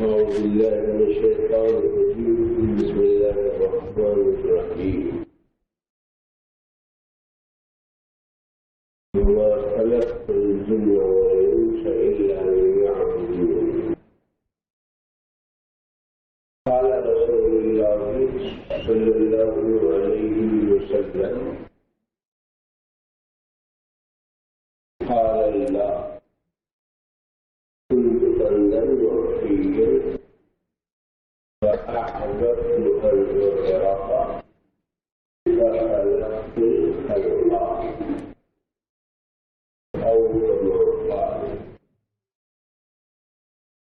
أعوذ بالله من الشيطان الرجيم بسم الله الرحمن الرحيم وما خلقت الجن والإنس إلا ليعبدون قال رسول الله صلى الله عليه وسلم قال الله كنت بندا وحيا فأحببت أن أغرق فخلقت الخلق أو كما قال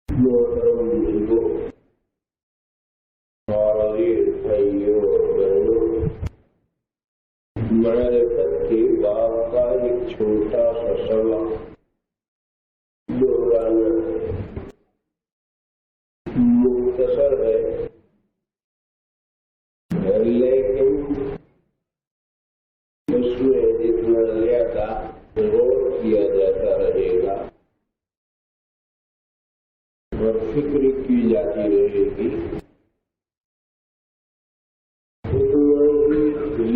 محترم بزرگ حاضر بھائیوں اور بہنوں، معرفت کے باب کا ایک چھوٹا سا سبق دہرانا مختصر ہے، لیکن اس میں جتنا زیادہ غور کیا جاتا رہے گا اور فکر کی جاتی رہے گی اتنا ہی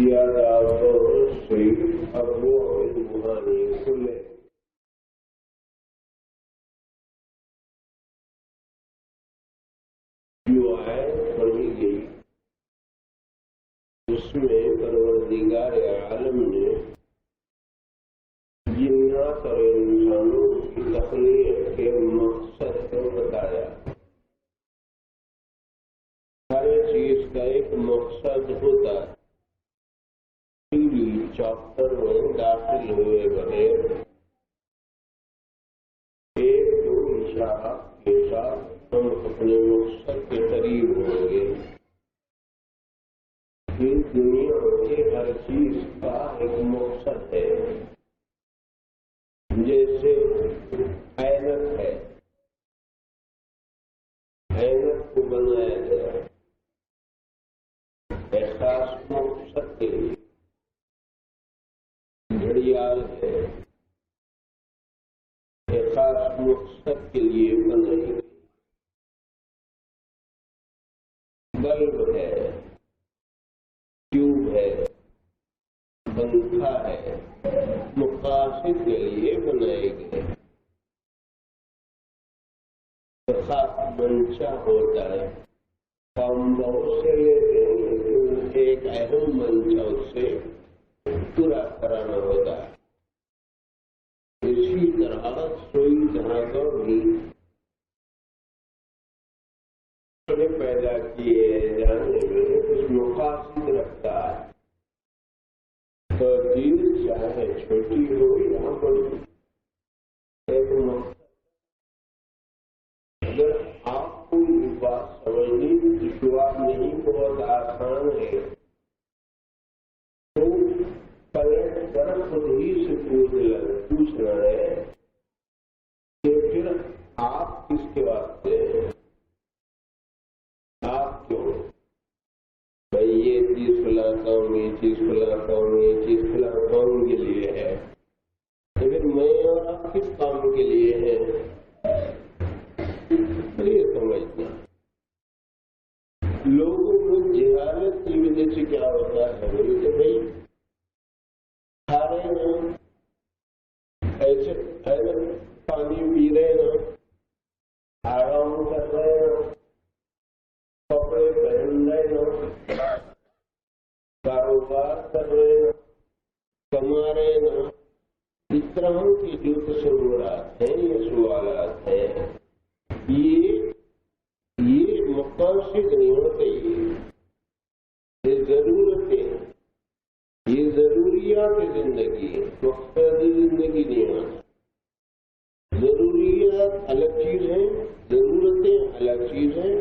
زیادہ غور سے ابواب روحانی کھلے۔ جو آیت پڑھی گئی اس میں پروردگار عالم نے جنات اور انسانوں کی تخلیق کے مقصد کو بتایا۔ ہر چیز کا ایک مقصد ہوتا ہے۔ چاپٹر میں داخل ہوئے بغیر ایک دو اشارات کے ساتھ ہم اپنے مقصد کے قریب ہوں گے۔ اس دنیا کے ہر چیز کا ایک مقصد ہے، جیسے اینک ہے، اینک کو بنایا گیا ایک خاص مقصد کے لیے۔ گھڑیال ہے، ایک خاص مقصد کے لیے بنائی گئی۔ بلب ہے، ٹیوب ہے، پنکھا ہے، مقاصد کے لیے بنائے گئے۔ خاص منشا ہوتا ہے، ہم بہت سے لیتے ہیں لیکن ایک اہم منشا اس سے پورا کرانا ہوتا ہے۔ اسی طرح سوئی دھاگا بھی پیدا کیے جانے میں کچھ مقاصد رکھتا ہے، تو دل چاہے چھوٹی ہو یا بڑی، ایک مقصد۔ اگر آپ کو یہ بات سمجھنی دشوار نہیں، بہت آسان ہے، تو پلٹ کر خود ہی سے پوچھنا ہے کہ پھر آپ کس کے واسطے ہیں، آپ کیوں؟ بھائی یہ چیز فلاں قوم، یہ چیز فلاں قوم، یہ چیز فلاں قوم کے لیے ہے، لیکن میں اور آپ کس کام کے لیے ہیں یہ سمجھنا۔ لوگوں میں جہالت کی وجہ سے کیا ہوتا ہے، بولے کہ بھائی کھا رہے نا، ایسے پانی پی رہے نا، آرام کر رہے نا، کپڑے پہن رہے نا، کاروبار کر رہے نا، کما رہے نا، اس طرح کی جو تصورات ہیں یا سوالات ہیں، یہ مقاصد نہیں ہوتے، یہ ضرورتیں، یہ ضروریات زندگی، مقصد زندگی نہیں ہوتا۔ ضروریات الگ چیز ہیں، ضرورتیں الگ چیز ہیں،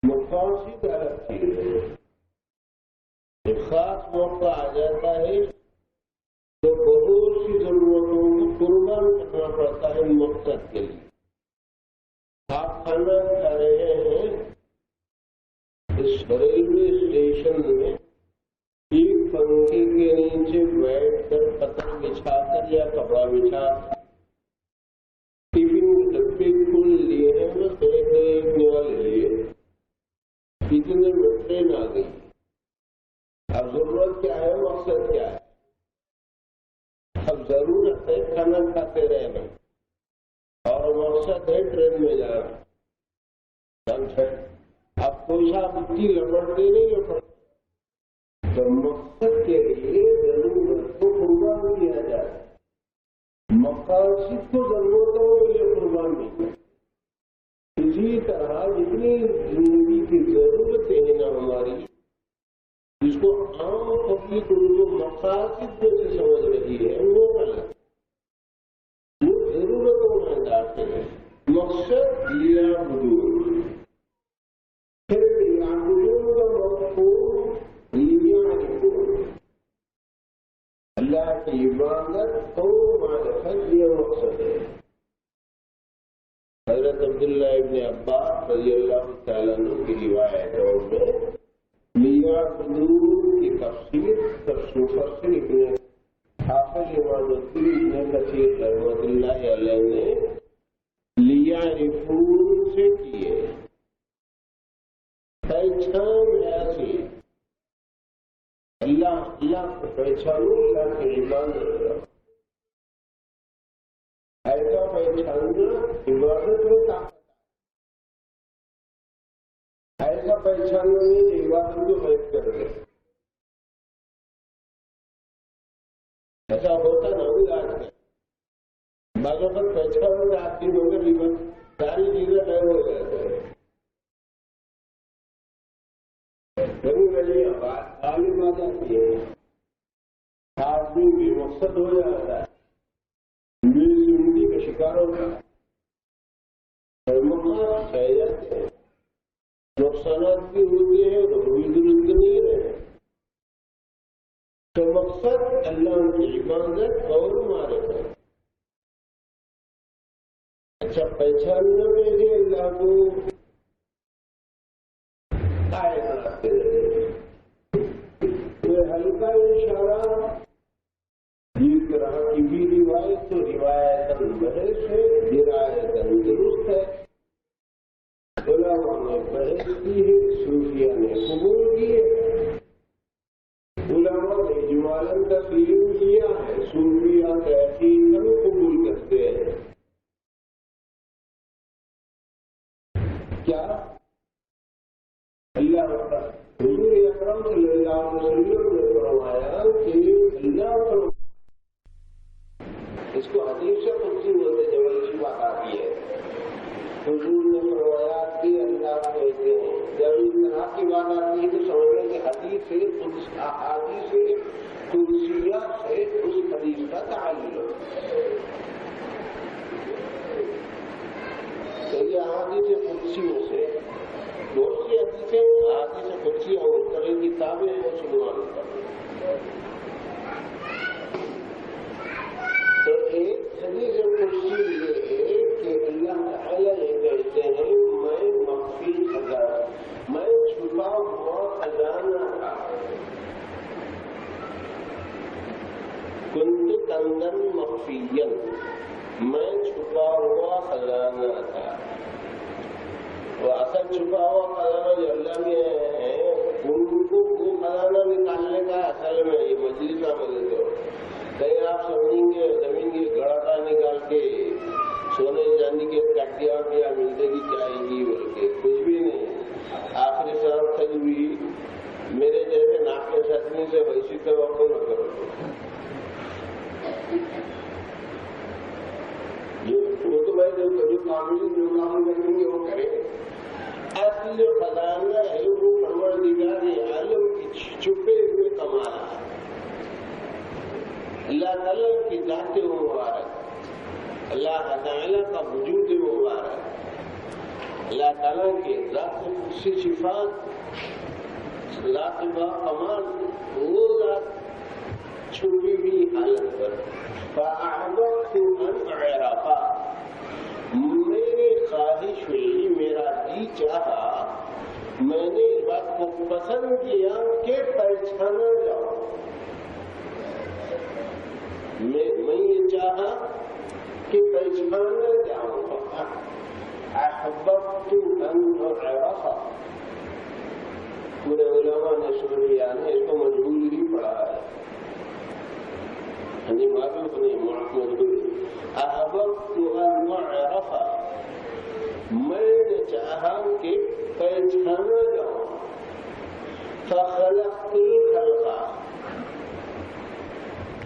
مقاصد الگ چیز ہے۔ ایک خاص موقع آ جاتا ہے تو بہت سی ضرورتوں کو قربان کرنا پڑتا ہے مقصد کے لیے۔ آپ کھانا کھا رہے ہیں، اس ریلوے اسٹیشن میں ایک پنکھے کے نیچے بیٹھ کر پتنگ بچھا کر یا کپڑا بچھا ٹفن ڈبے کھول لیے ہیں، بس ایک ضرورت ہے کھانا کھاتے رہنا اور مقصد ہے ٹرین میں جانا. سمجھے؟ اب کوئی صاحب اتنی لپٹتے نہیں لپٹ تو مقصد کے لیے ضرورت کو قربان کیا جائے. مقاصد کو ضرورتوں کے لیے قربان نہیں کیا. اسی طرح جتنی زندگی کی ضرورتیں ہیں نا ہماری، جس کو عام پبلک ان کو مقاصد سے سمجھ رہی ہے، وہ غلط. وہ ضرورتوں میں داخل ہے. مقصد لیا بدور، پھر لیا بدور کا مفہوم لیا بدور، اللہ کی عبادت اور معرفت یہ مقصد ہے. حضرت عبداللہ ابن عباس رضی اللہ تعالیٰ عنہ کی روایتوں میں لیا بدور کی تفسیر مفسر ابن حافظ امام الدین ابن کثیر رحمۃ اللہ علیہ نے لیا رفور سے کیے. پہچان ایسی اللہ کو پہچانو، اللہ کی عبادت کرو. ایسا پہچاننا عبادت میں طاقت، ایسا پہچاننا نہیں کہ عبادت کو غائب کر دے. ایسا ہوتا نہ ہو آج کل. بعض وقت پہچان آپ کی مگر عبادت ساری چیزیں غائب ہو جاتے ہیں. تعلیم آ جاتی ہے، آدمی بھی مقصد ہو جاتا ہے، میری زندگی کا شکار ہوتا ہے. مقصد رہ جاتے ہیں، نقصانات بھی ہوتے ہیں اور بھی درست نہیں رہے. تو مقصد اللہ کی عبادت اور معرفت. اچھا پہچاننا میں اللہ کو قائم رکھتے رہے. ہلکا اشارہ جس طرح کی بھی روایت تو روایت بحث ہے، درایت درست ہے. علماء نے بحث کی ہے، صوفیہ نے قبول کیے. علماء نے اجمالاً تسلیم کیا ہے، صوفیہ تحقیقاً قبول کرتے ہیں. کیا اللہ حضور اکرم صلی اللہ علیہ وسلم نے فرمایا کہ اللہ اس کو حدیث سے قدسی بولتے ہیں، جب اچھی بات آتی ہے. حضور نے فرمایا کہ اللہ کہتے ہیں. جب اس طرح کی بات آتی ہے تو سمجھیں کہ حدیث سے احادیث سے قدسیہ سے اس حدیث کا تعلق. تو یہ احادیث قدسیوں سے بہت سی حدیثیں احادیث قدسیہ اور طرح کتابیں مسلمان پر. تو ایک حدیث قدسی یہ ہے کہ اللہ تعالیٰ یہ کہتے ہیں میں مخفی خزانہ، میں چھپا ہوا خزانہ تھا. کنت کنزا مخفیا، میں چھپا ہوا خزانہ تھا. وہ اصل چھپا ہوا خزانہ جو اللہ میں ہے ان کو وہ خزانہ نکالنے کا اصل میں یہ مجلس کا مدد ہو. کہیں آپ سمجھیں گے زمین کی گڑا نکال کے سونے چاندی کے کٹیا کیا ملتے کی چاہے گی، بلکہ کچھ بھی نہیں. آخری صاحب تک بھی میرے جیسے ناک کے سچنے سے ویسی توقع نہ کرو. وہ تو بھائی جو کام کریں گے وہ کریں. اصل جو خزانہ ہے وہ پروردگار عالم کی چھپے ہوئے کمال ہے. اللہ تعالیٰ کی ذات مبارک، اللہ تعالیٰ کا وجود مبارک، اللہ تعالیٰ کے ذات سے صفات، ذات با کمال، وہ ذات چھپی ہوئی حالت پر. فأحببت أن أعرف، میری خواہش ہوئی، میرا جی چاہا، میں نے اس بات کو پسند کیا کہ پہچانا جاؤں. میں یہ چاہا کہ پہچانا جاؤں. احببت ان اعرف. پورے علماء نے صوفیاء نے اس کو مجبور ہی پڑھا ہے. هني معروف هني مجهول. أحببت أن أعرف میں چاہا کہ پہچانا جاؤں فخلقت الخلق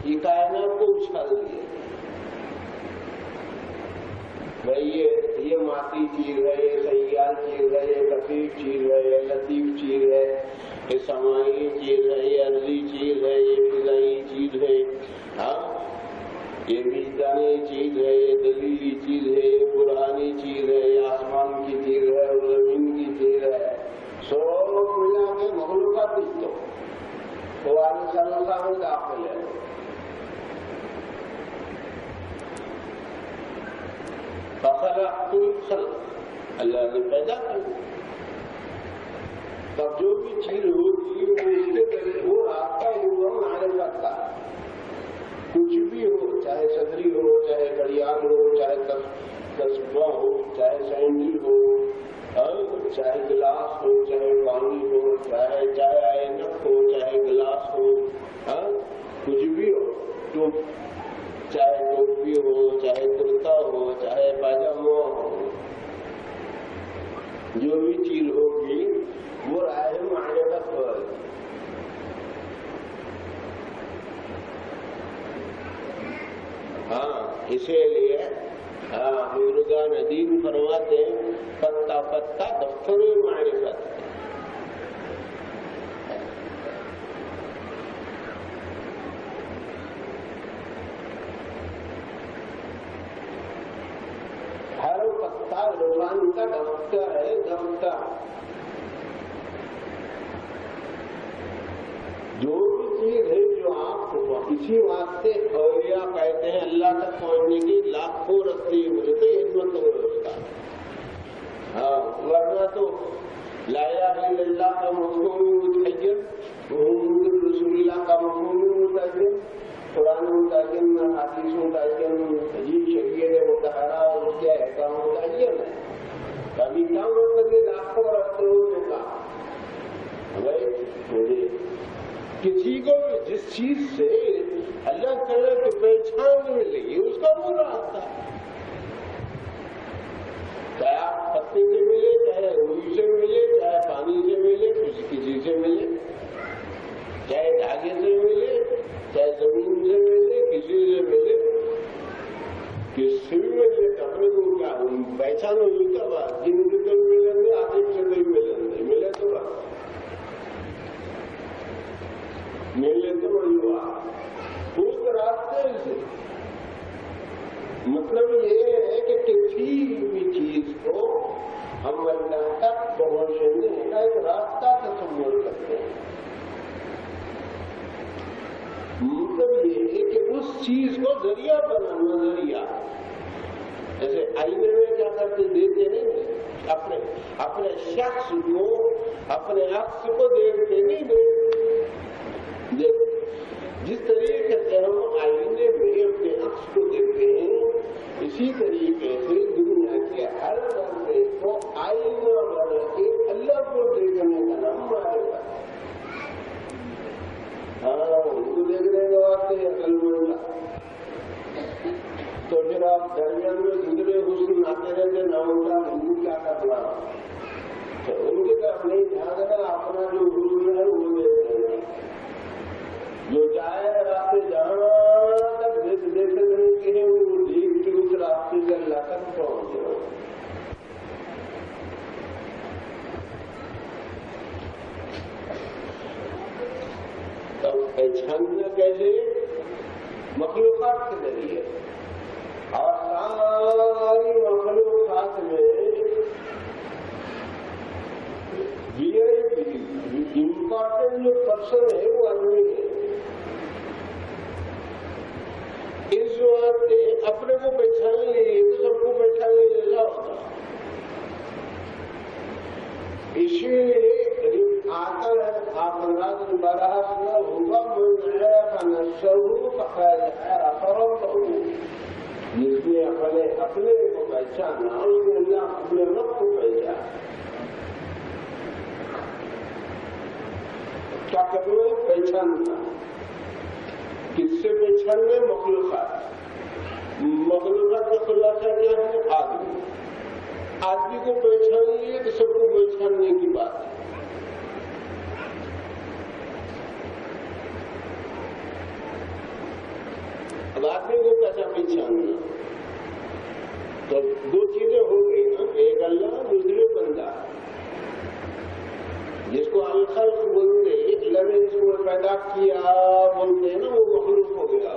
یہ کائنات کو اچھال دیا بھائی یہ ماتی چیز ہے، یہ سیال چیز ہے، یہ کثیف چیز ہے، یہ لطیف چیز ہے، یہ سماعی چیز ہے، یہ ارضی چیز ہے، یہ فضائی چیز ہے، ہاں یہ وجدانی چیز ہے، یہ دلیلی چیز ہے، یہ برہانی چیز ہے، یہ آسمان کی چیز ہے اور زمین کی چیز ہے، سب ملا کے مخلوقات تو قرآن صلاح میں داخل ہے. فخلقت الخلق اللہ نے پیدا کر تب جو بھی چیز ہوگی وہ اس کے ذریعے وہ آپ کا ہوا معرفت کا کچھ بھی ہو، چاہے صدری ہو، چاہے گڑیال ہو، چاہے تصبہ ہو، چاہے سینڈل ہو، چاہے گلاس ہو، چاہے پانی ہو، چاہے اینک ہو، چاہے گلاس ہو، کچھ بھی ہو، تو چاہے ٹوپی ہو، چاہے کرتا ہو، چاہے پاجامہ ہو، جو بھی چیز ہوگی وہ راہ معرفت ہوگی. ہاں اسی لیے بزرگان دین فرماتے ہیں پتا پتا دفتر معرفت. ہر پتا زبان کا دفتر ہے، دفتر. جو بھی چیز ہے جو آپ کو اسی واسطے اولیاء کہتے ہیں اللہ تک پہنچنے کی لاکھوں رستے ملتے خدمت ہوتا. ہاں ورنہ تو لا الہ الا اللہ کا مفہوم متعین، محمد رسول اللہ کا مفہوم متعین، قرآن متعین، حدیث متعین، عجیب شریعت مطہرہ اور اس کے احکام متعین ہے. کبھی کم وقت کے لاکھوں رستے نے کہا بھائی مجھے کسی کو جس چیز سے اللہ تعالیٰ کی پہچان ملے گی اس کا وہ راستہ ہے. چاہے آپ پتے سے ملے، چاہے روئی سے ملے، چاہے پانی سے ملے، کسی سے ملے، چاہے دھاگے سے ملے، چاہے زمین سے ملے، کسی سے ملے، کس سے بھی ملے اپنے کو کیا پہچان ہوگی کیا بات. جن کے تو ملیں گے آگے سے کوئی ملیں گے، ملے تو بات ملے تو وہی ہوا اس راستے سے. مطلب یہ ہے کہ کسی بھی چیز کو ہم اللہ تک پہنچنے کا ایک راستہ تصور کرتے ہیں. مطلب یہ ہے کہ اس چیز کو ذریعہ بنانا. ذریعہ جیسے آئینے میں کیا کرتے دیتے نہیں، اپنے شخص کو اپنے عکس کو دیکھتے نہیں دیکھ. جس طریقے سے ہم آئینے میں اپنے عکس کو دیکھتے ہیں اسی طریقے سے دنیا کے ہر بندے کو آئینہ بنا کے اللہ کو دیکھنے کا نام معرفت ہے. ہاں ان کو دیکھنے کے واسطے عقل مند تو پھر آپ درمیان میں دوسرے حسن آتے رہتے نہ ان کا ہندو کیا کرنا، تو ان کی طرف نہیں جھانکنا، اپنا جو حسن ہے وہ دیکھتے ہیں. جو جائے راستے جہاں تک دیکھتے نہیں کہ وہ دیکھ کے اس راستے سے اللہ تک پہنچ جائے. تب پہچاننا کیسے؟ مخلوقات کے ذریعے. اور ساری مخلوقات میں امپورٹنٹ جو پرسن ہے وہ آدمی ہے. اس وقت اپنے کو پہچان لیے تو سب کو پہچاننے جیسا ہوتا. اسی لیے آتا ہے آپ انداز دوبارہ ہوگا جس نے اپنے کو پہچانا اس نے اللہ اپنے رب کو پہچانا. کیا کرنا ہے؟ پہچاننا. کس سے پہچان پہچاننے مخلوقات کا خلاصہ کیا ہے؟ آدمی کو پہچان لیے تو سب کو پہچاننے کی بات ہے. اب آدمی کو کیسا پہچاننا؟ تو دو چیزیں ہو گئی نا، ایک اللہ دوسرے بندہ. جس کو الخلق بولتے ہیں، اللہ نے جس کو پیدا کیا بولتے ہیں نا، وہ مخلوق ہو گیا.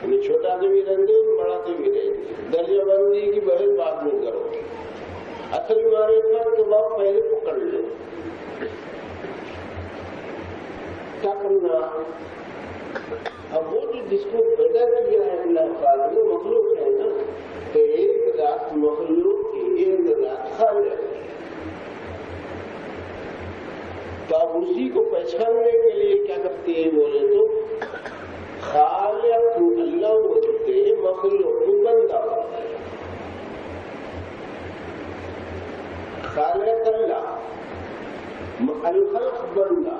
یعنی چھوٹا سے بھی رہتے بڑا سے بھی رہتے. درجہ بندی کی بحث بات نہیں کرو، اصل معرفت کے بعد پہلے پکڑ لو. کیا کرنا؟ اب وہ جس کو پیدا کیا ہے اللہ تعالیٰ نے، مخلوق ہے نا، تو ایک ذات مخلوق کی، ایک ذات خالق ہے. تو آپ اسی کو پہچاننے کے لیے کیا کرتے ہیں بولے تو خالق اللہ بولتے ہیں، مخلوق بندہ ہوتا ہے. خالق اللہ، الخلق بندہ.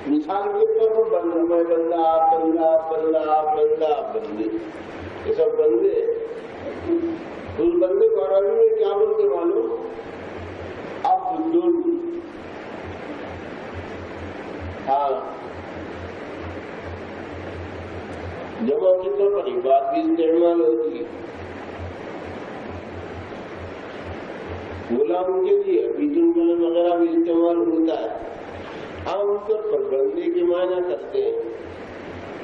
مثال کے طور پر بندہ، میں بندہ، آپ بندہ، آپ بندہ، آپ بندہ، آپ بندے، یہ سب بندے. اس بندے کو عربی میں کیا بولتے معلوم؟ عبد. ہاں، جمع کے طور پر یہ بات بھی استعمال ہوتی ہے. غلام کے لیے بیت المال وغیرہ بھی استعمال ہوتا ہے. عام طور پر بندے کے معنی کرتے ہیں.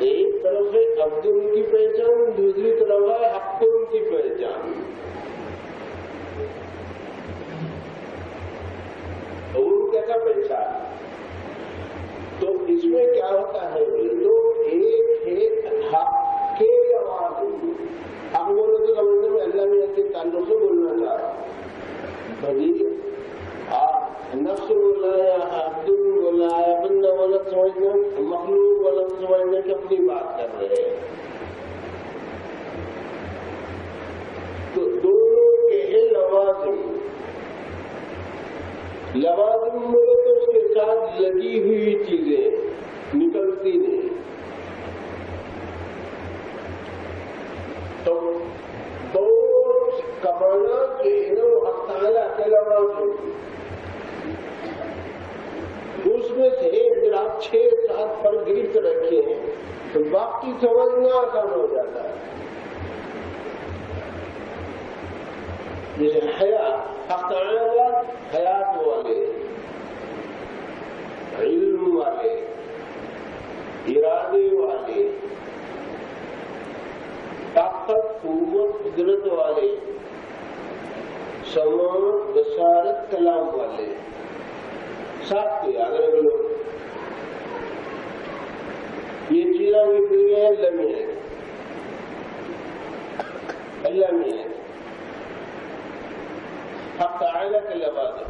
ایک طرف ہے عبد کی پہچان، دوسری طرف ہے حق کی پہچان. ان کیسا پہچان؟ تو اس میں کیا ہوتا ہے تو ایک ہے حق کے لوازم. حق بولے تو سمجھنے میں اللہ نے ایسے تعلق سے بولنا چاہ رہا. نفس بولا یا عبد بولا یا بندہ بولا سمجھنا، مخلوق بولا سمجھنا کہ اپنی بات کر رہے ہیں. تو دونوں کے ہیں لوازم. لوازم بولے تو اس کے ساتھ لگی ہوئی چیزیں نکلتی نہیں. تو دو کمانا کے حق تعالیٰ کے لوازم، اس میں سے اگر آپ 6-7 پر گرفت رکھے ہیں تو باقی سمجھنا آسان ہو جاتا ہے. جیسے حیات، حق تعالیٰ حیات والے، علم والے، ارادے والے، طاقت قوت قدرت والے، سماعت بصارت کلام والے. ساتھ کو یاد رکھ لو. یہ چیزیں بھی ہے اللہ میں ہے، اللہ میں ہے. حق تعالیٰ کے لوازم.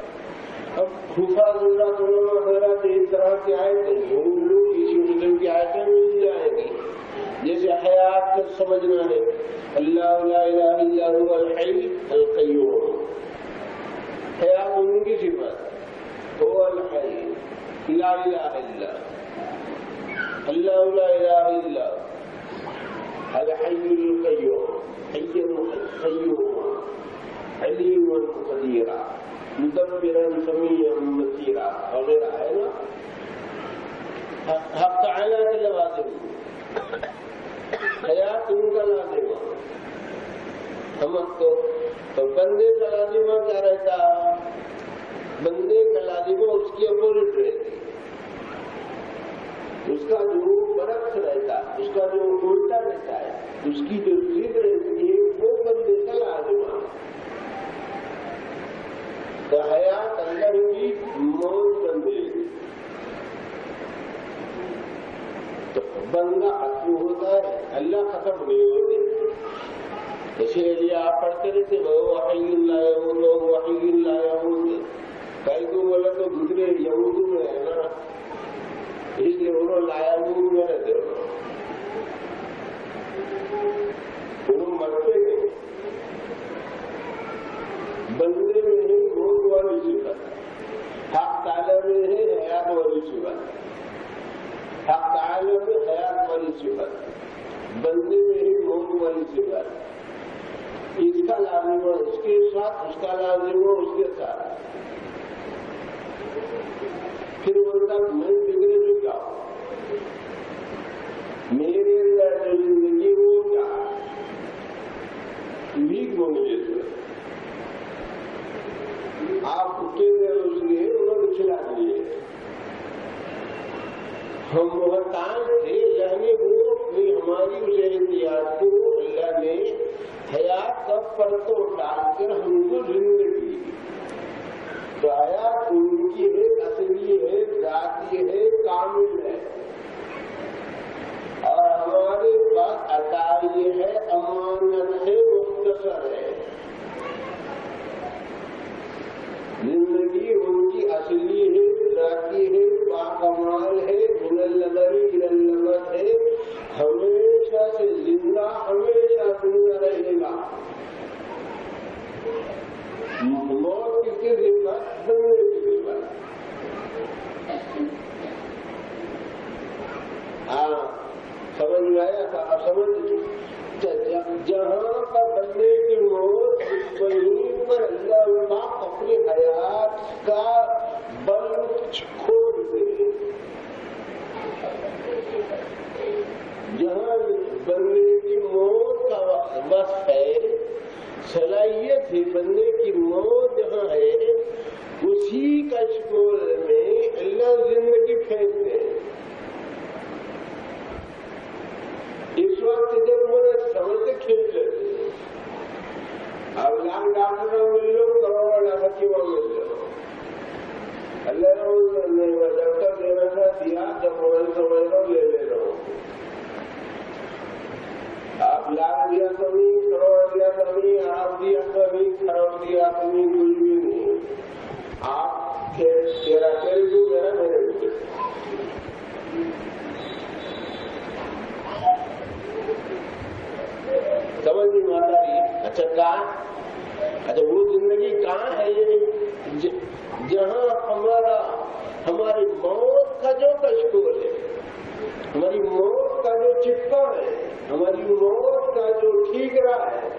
اب حفاظ اللہ وغیرہ سے اس طرح کی آیتیں ان لوگ اسی قسم کی آیتیں مل جائیں گی. جیسے حیات کا سمجھنا ہے، اللہ لا الہ الا هو الحی القیوم. حیات ان کی صفت، هو الحی لا الہ الا اللہ، لا الہ الا الحی القیوم، حی قیوم، علیم قدیرا، مدبرا سمیعا بصیرا وغیرہ ہے نا. حق تعالیٰ کے لوازم، حیات ان کا لازمہ. سمجھ تو بندے کا لازمہ کیا رہتا؟ بندے کا لازمہ اس کی اپوزٹ رہتی، اس کا جو برعکس رہتا، اس کا جو الٹا رہتا ہے، اس کی جو ضد رہتی ہے، وہ بندے کا لازمہ. تو حیات اللہ کی، موت بندے. تو بندہ ختم ہوتا ہے، اللہ ختم نہیں ہوتے. اسی لیے آپ پڑھتے رہتے وہ حی لا یموت، وہ حی لا یموت. کئی کو بولا تو دوسرے یہود میں ہے نا، اس لیے انہوں لا یموت میں رہتے، انہوں مرتے نہیں. بندے میں ہے موت والی صفت، حق تعالیٰ میں ہے حیات والی صفت. حق تعالیٰ میں حیات والی صفت, بندے میں ہی موت والی صفت, اس کا لازم ہو اس کے ساتھ, اس کا لازم ہو اس کے ساتھ. پھر بولتا میں بگڑے جو کیا ہوں, میرے اندر جو زندگی وہ کیا بھیک وہ مجھے دو. آپ کتے میں اس لیے انہوں نے کھلا دیے. ہم محتاج تھے, اللہ نے وہ اپنی ہماری اس احتیاط کو اللہ نے حیات کا پرتو ڈال کر ہم کو زندگی. تو حیات ان کی ہے, اصلی ہے, ذاتی ہے, کامل ہے, اور ہمارے پاس عطا یہ ہے, امانت ہے, مختصر ہے. زندگی ان کی اصلی ہے, ذاتی ہے, باکمال ہے, من اللبن الى اللبن ہے, ہمیشہ سے زندہ, ہمیشہ زندہ رہے گا. موت کی ذمت, بننے کی ذمت. ہاں سمجھ میں آیا تھا؟ اب سمجھ, جہاں پر بندے کی موت وہیں پر اللہ پاک اپنی حیات کا بل کھول دے. جہاں بندے کی موت کا وصف ہے, صلاحیت ہے, بندے کی موت جہاں ہے, اسی کشکول میں اللہ زندگی پھینکتے ہیں. اس وقت جب مجھے سمجھتے کھینچ لیتے, اب لاکھ ڈاکٹر مل لو, کروڑ ڈاکٹر مل لو, اللہ نے ڈاکٹر دینا تھا دیا, جب موبائل سمجھ لو لے لے رہا ہوں. آپ لاکھ دیا تو نہیں, کروڑ دیا تو نہیں, آپ دیا تو نہیں, کروڑ دیا تو نہیں, کچھ بھی نہیں. آپ تیرا تیرے کو, میرا میرے کو. سمجھ نہیں آتا رہی. اچھا کہاں, اچھا وہ زندگی کہاں ہے یہ, جہاں ہماری موت کا جو کشکول ہے, ہماری موت کا جو چپا ہے, ہماری موت کا جو ٹھیکرا ہے,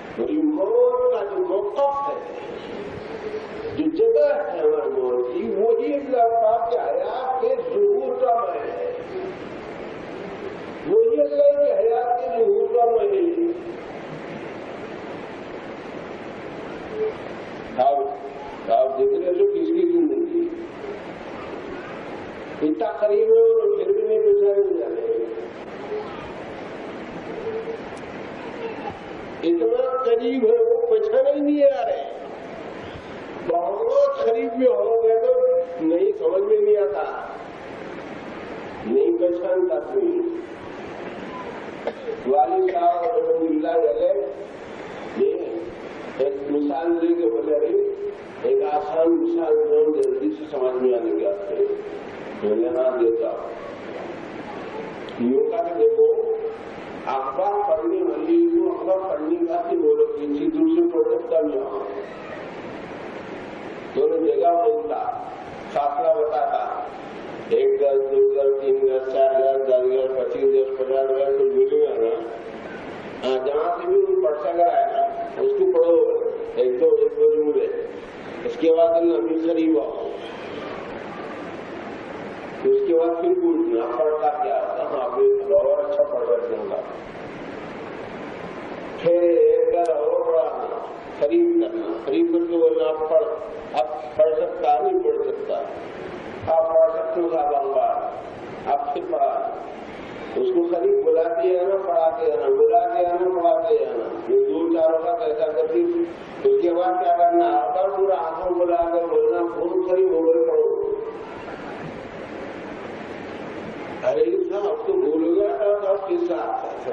ہماری موت کا جو موقف ہے, جو جگہ ہے ہماری موت کی, وہی اللہ پاک کے حیات کے ظہور کا میں ہے. وہی اللہ کے حیات کے ظہور کا میں ہے. آپ دیکھ رہے جو کس کی زندگی اتنا قریب ہے اور پھر بھی نہیں پہچانے جا رہے. اتنا قریب ہے وہ پہچانے ہی نہیں آ رہے. بہت قریب میں ہو گئے تو نہیں سمجھ میں نہیں آتا, نہیں پہچانتا کوئی. والد صاحب رحمۃ اللہ علیہ ایک مثال دے کے بولے رہی, ایک آسان مثال جو جلدی سے سمجھ میں آنے کے آتے میں نے ہاں دیتا ہوں. یوں کا کہ دیکھو, اخبار پڑھنے والی کو اخبار پڑھنے کا کہ وہ لوگ کسی دوسرے پڑھ سکتا نہیں, دونوں جگہ بولتا, فاصلہ بتاتا, 1 گز, 2 گز, 3 گز, 4 گز, 10 گز, 25 گز, 50 گز, تو بولے گا نا. جہاں سے بھی پڑھ سکا ہے نا اس کو پڑھو, ایک دو جملے, اس کے بعد نبی شریف آؤ, اس کے بعد پھر پوچھنا پڑھتا کیا ہوتا. ہاں اور اچھا پڑھ کر دوں گا. پھر ایک بار اور پڑھانا, قریب کرنا, قریب کر کے بولنا آپ پڑھ, اب پڑھ سکتا نہیں پڑھ سکتا, آپ پڑھ سکتے ہو صاحب بار, آپ پھر پڑھا. اس کو قریب بلاتے آنا, پڑھاتے آنا, بلاتے آنا, پڑھاتے آنا. یہ 2-4 وقت ایسا کرتی. اس کے بعد کیا کرنا, آتا پورا آنکھوں بلا کر بولنا بہت قریب ہو گئے پڑھو. ارے صاحب تو بھول گیا آپ کے ساتھ,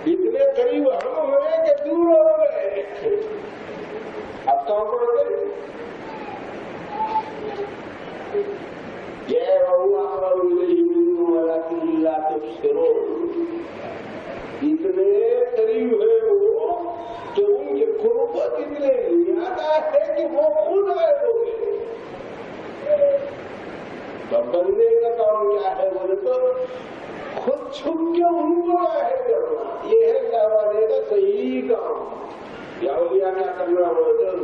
اتنے قریب ہم ہوئے کہ دور ہو گئے. اب تو ہم پڑھ گئے. اتنے قریب ہے وہ کہ ان کی قربت اتنے زیادہ ہے کہ وہ خود آئے ہو گئے. بننے کا کام کیا ہے بولے تو خود چھپ کے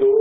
2